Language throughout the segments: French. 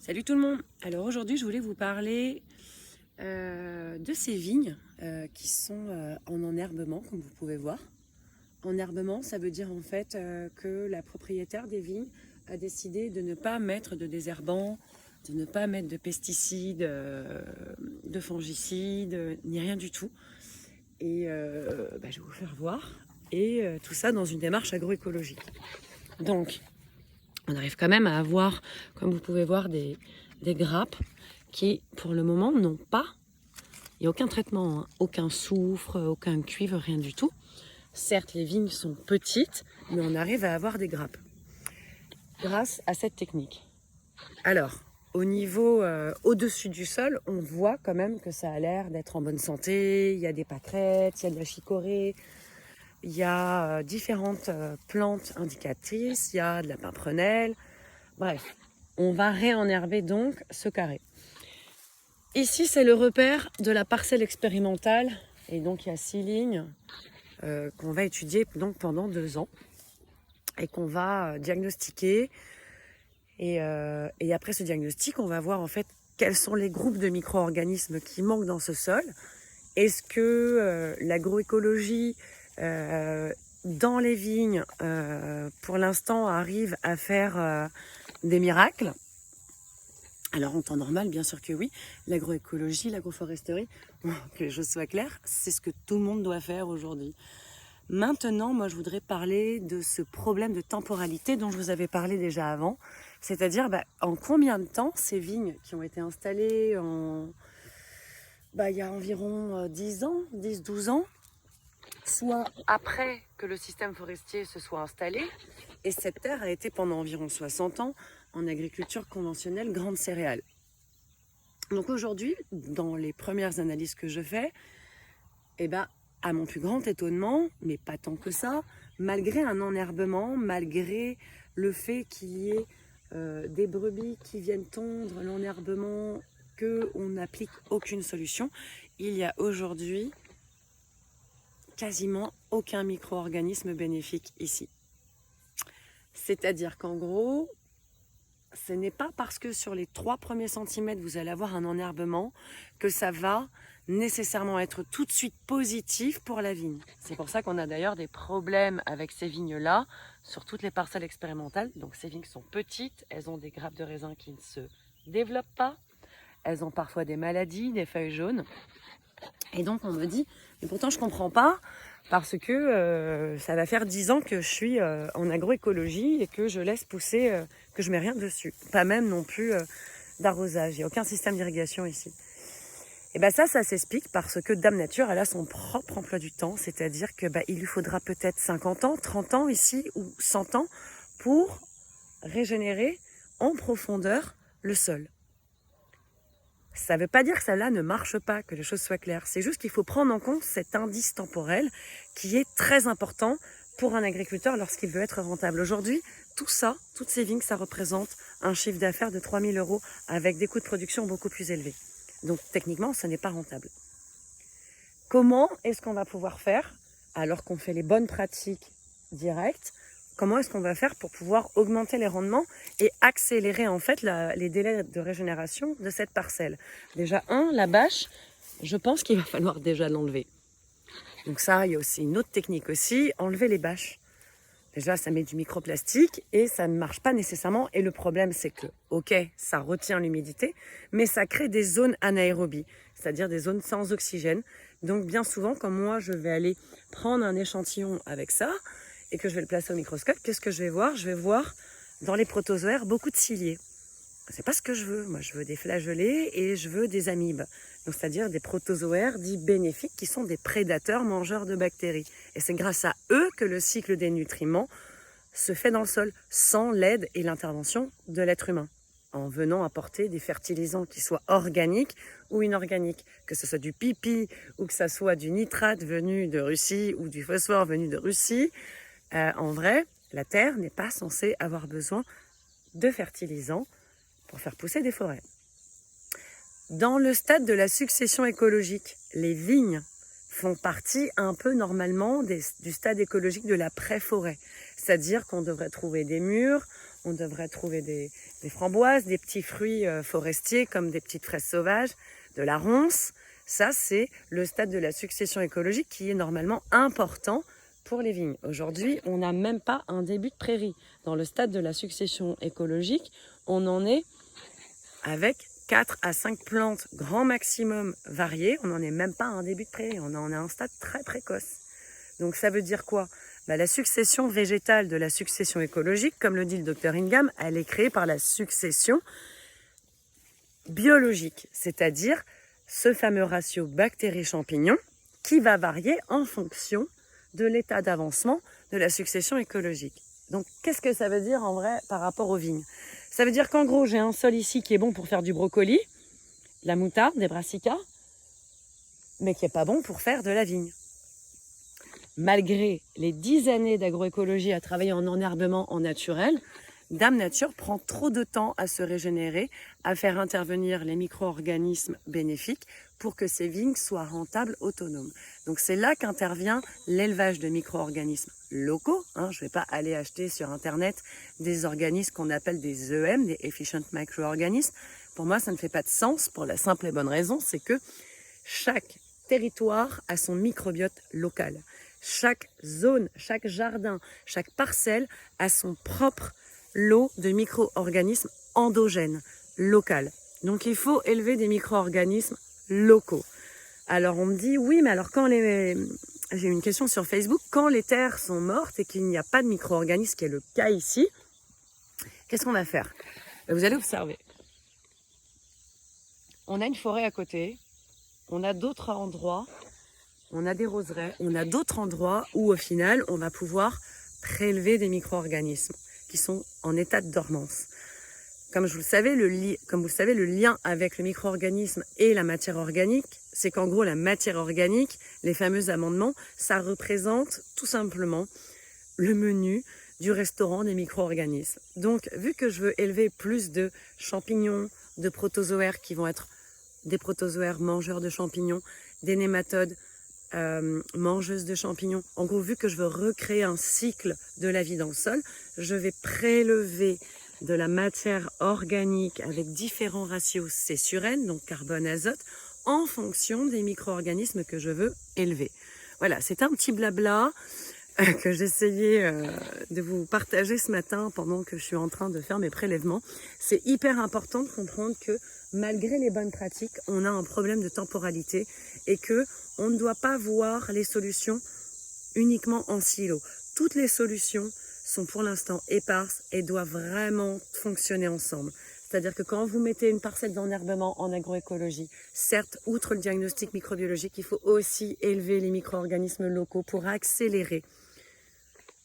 Salut tout le monde. Alors aujourd'hui je voulais vous parler de ces vignes qui sont en enherbement comme vous pouvez voir. Enherbement, ça veut dire en fait que la propriétaire des vignes a décidé de ne pas mettre de désherbants, de ne pas mettre de pesticides, de fongicides, ni rien du tout. Et je vais vous faire voir. Et tout ça dans une démarche agroécologique. Donc on arrive quand même à avoir, comme vous pouvez voir, des grappes qui, pour le moment, n'ont pas, il n'y a aucun traitement, hein, aucun soufre, aucun cuivre, rien du tout. Certes, les vignes sont petites, mais on arrive à avoir des grappes grâce à cette technique. Alors, au niveau au-dessus du sol, on voit quand même que ça a l'air d'être en bonne santé. Il y a des pâquerettes, il y a de la chicorée, il y a différentes plantes indicatrices, il y a de la pimprenelle. Bref, on va réenherber donc ce carré. Ici, c'est le repère de la parcelle expérimentale. Et donc, il y a 6 lignes qu'on va étudier donc, pendant 2 ans et qu'on va diagnostiquer. Et après ce diagnostic, on va voir en fait quels sont les groupes de micro-organismes qui manquent dans ce sol. Est-ce que l'agroécologie dans les vignes, pour l'instant, arrive à faire des miracles? Alors en temps normal, bien sûr que oui. L'agroécologie, l'agroforesterie, que les choses soient claires, c'est ce que tout le monde doit faire aujourd'hui. Maintenant, moi je voudrais parler de ce problème de temporalité dont je vous avais parlé déjà avant. C'est-à-dire en combien de temps ces vignes qui ont été installées il y a environ 10 ans, 10-12 ans, soit après que le système forestier se soit installé, et cette terre a été pendant environ 60 ans en agriculture conventionnelle grande céréale. Donc aujourd'hui, dans les premières analyses que je fais, à mon plus grand étonnement, mais pas tant que ça, malgré un enherbement, malgré le fait qu'il y ait des brebis qui viennent tondre l'enherbement, qu'on n'applique aucune solution, il y a aujourd'hui quasiment aucun micro-organisme bénéfique ici. C'est-à-dire qu'en gros, ce n'est pas parce que sur les 3 premiers centimètres, vous allez avoir un enherbement que ça va nécessairement être tout de suite positif pour la vigne. C'est pour ça qu'on a d'ailleurs des problèmes avec ces vignes-là sur toutes les parcelles expérimentales. Donc ces vignes sont petites, elles ont des grappes de raisin qui ne se développent pas, elles ont parfois des maladies, des feuilles jaunes. Et donc on me dit, mais pourtant je comprends pas, parce que ça va faire 10 ans que je suis en agroécologie et que je laisse pousser, que je mets rien dessus. Pas même non plus d'arrosage, il n'y a aucun système d'irrigation ici. Et ça s'explique parce que Dame Nature, elle a son propre emploi du temps, c'est-à-dire que il lui faudra peut-être 50 ans, 30 ans ici, ou 100 ans, pour régénérer en profondeur le sol. Ça ne veut pas dire que celle-là ne marche pas, que les choses soient claires. C'est juste qu'il faut prendre en compte cet indice temporel qui est très important pour un agriculteur lorsqu'il veut être rentable. Aujourd'hui, tout ça, toutes ces vignes, ça représente un chiffre d'affaires de 3 000 € avec des coûts de production beaucoup plus élevés. Donc techniquement, ce n'est pas rentable. Comment est-ce qu'on va pouvoir faire, alors qu'on fait les bonnes pratiques directes, comment est-ce qu'on va faire pour pouvoir augmenter les rendements et accélérer en fait les délais de régénération de cette parcelle? Déjà, la bâche, je pense qu'il va falloir déjà l'enlever. Donc ça, il y a aussi une autre technique aussi, enlever les bâches. Déjà, ça met du microplastique et ça ne marche pas nécessairement. Et le problème, c'est que, ok, ça retient l'humidité, mais ça crée des zones anaérobies, c'est-à-dire des zones sans oxygène. Donc bien souvent, quand moi, je vais aller prendre un échantillon avec ça, et que je vais le placer au microscope, qu'est-ce que je vais voir? Je vais voir dans les protozoaires beaucoup de ciliés. C'est pas ce que je veux. Moi, je veux des flagellés et je veux des amibes. Donc, c'est-à-dire des protozoaires dits bénéfiques qui sont des prédateurs mangeurs de bactéries. Et c'est grâce à eux que le cycle des nutriments se fait dans le sol, sans l'aide et l'intervention de l'être humain, en venant apporter des fertilisants qui soient organiques ou inorganiques, que ce soit du pipi ou que ce soit du nitrate venu de Russie ou du phosphore venu de Russie. En vrai, la terre n'est pas censée avoir besoin de fertilisants pour faire pousser des forêts. Dans le stade de la succession écologique, les vignes font partie un peu normalement du stade écologique de la pré-forêt. C'est-à-dire qu'on devrait trouver des murs, on devrait trouver des des framboises, des petits fruits forestiers comme des petites fraises sauvages, de la ronce. Ça, c'est le stade de la succession écologique qui est normalement important pour les vignes. Aujourd'hui, on n'a même pas un début de prairie. Dans le stade de la succession écologique, on en est avec 4 à 5 plantes grand maximum variées. On n'en est même pas à un début de prairie, on en est à un stade très précoce. Donc ça veut dire quoi? La succession végétale de la succession écologique, comme le dit le docteur Ingham, elle est créée par la succession biologique, c'est-à-dire ce fameux ratio bactéries-champignons qui va varier en fonction de l'état d'avancement de la succession écologique. Donc qu'est-ce que ça veut dire en vrai par rapport aux vignes? Ça veut dire qu'en gros, j'ai un sol ici qui est bon pour faire du brocoli, de la moutarde, des brassicas, mais qui n'est pas bon pour faire de la vigne. Malgré les 10 années d'agroécologie à travailler en enherbement en naturel, Dame Nature prend trop de temps à se régénérer, à faire intervenir les micro-organismes bénéfiques pour que ces vignes soient rentables, autonomes. Donc c'est là qu'intervient l'élevage de micro-organismes locaux. Je ne vais pas aller acheter sur Internet des organismes qu'on appelle des EM, des Efficient Micro-Organismes. Pour moi, ça ne fait pas de sens pour la simple et bonne raison, c'est que chaque territoire a son microbiote local. Chaque zone, chaque jardin, chaque parcelle a son propre lot de micro-organismes endogènes, locaux. Donc il faut élever des micro-organismes locaux. Alors on me dit, oui, mais alors j'ai une question sur Facebook, quand les terres sont mortes et qu'il n'y a pas de micro-organismes, qui est le cas ici, qu'est-ce qu'on va faire? Vous allez observer. On a une forêt à côté, on a d'autres endroits, on a des roseraies, on a d'autres endroits où au final on va pouvoir prélever des micro-organismes qui sont en état de dormance. Comme vous le savez, le lien avec le micro-organisme et la matière organique, c'est qu'en gros la matière organique, les fameux amendements, ça représente tout simplement le menu du restaurant des micro-organismes. Donc vu que je veux élever plus de champignons, de protozoaires qui vont être des protozoaires mangeurs de champignons, des nématodes mangeuses de champignons. En gros, vu que je veux recréer un cycle de la vie dans le sol, je vais prélever de la matière organique avec différents ratios C sur N, donc carbone, azote, en fonction des micro-organismes que je veux élever. Voilà, c'est un petit blabla que j'essayais de vous partager ce matin pendant que je suis en train de faire mes prélèvements. C'est hyper important de comprendre que malgré les bonnes pratiques, on a un problème de temporalité et que on ne doit pas voir les solutions uniquement en silo. Toutes les solutions sont pour l'instant éparses et doivent vraiment fonctionner ensemble. C'est-à-dire que quand vous mettez une parcelle d'enherbement en agroécologie, certes, outre le diagnostic microbiologique, il faut aussi élever les micro-organismes locaux pour accélérer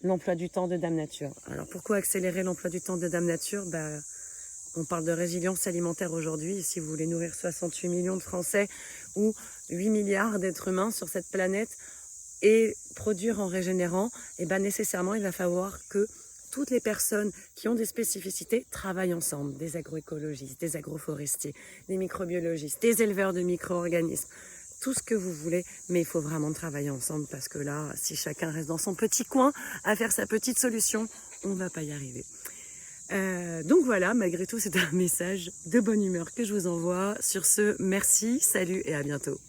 l'emploi du temps de Dame Nature. Alors pourquoi accélérer l'emploi du temps de Dame Nature? On parle de résilience alimentaire aujourd'hui. Si vous voulez nourrir 68 millions de Français ou 8 milliards d'êtres humains sur cette planète et produire en régénérant, nécessairement il va falloir que toutes les personnes qui ont des spécificités travaillent ensemble. Des agroécologistes, des agroforestiers, des microbiologistes, des éleveurs de micro-organismes. Tout ce que vous voulez, mais il faut vraiment travailler ensemble parce que là, si chacun reste dans son petit coin à faire sa petite solution, on ne va pas y arriver. Donc voilà, malgré tout, c'est un message de bonne humeur que je vous envoie. Sur ce, merci, salut et à bientôt.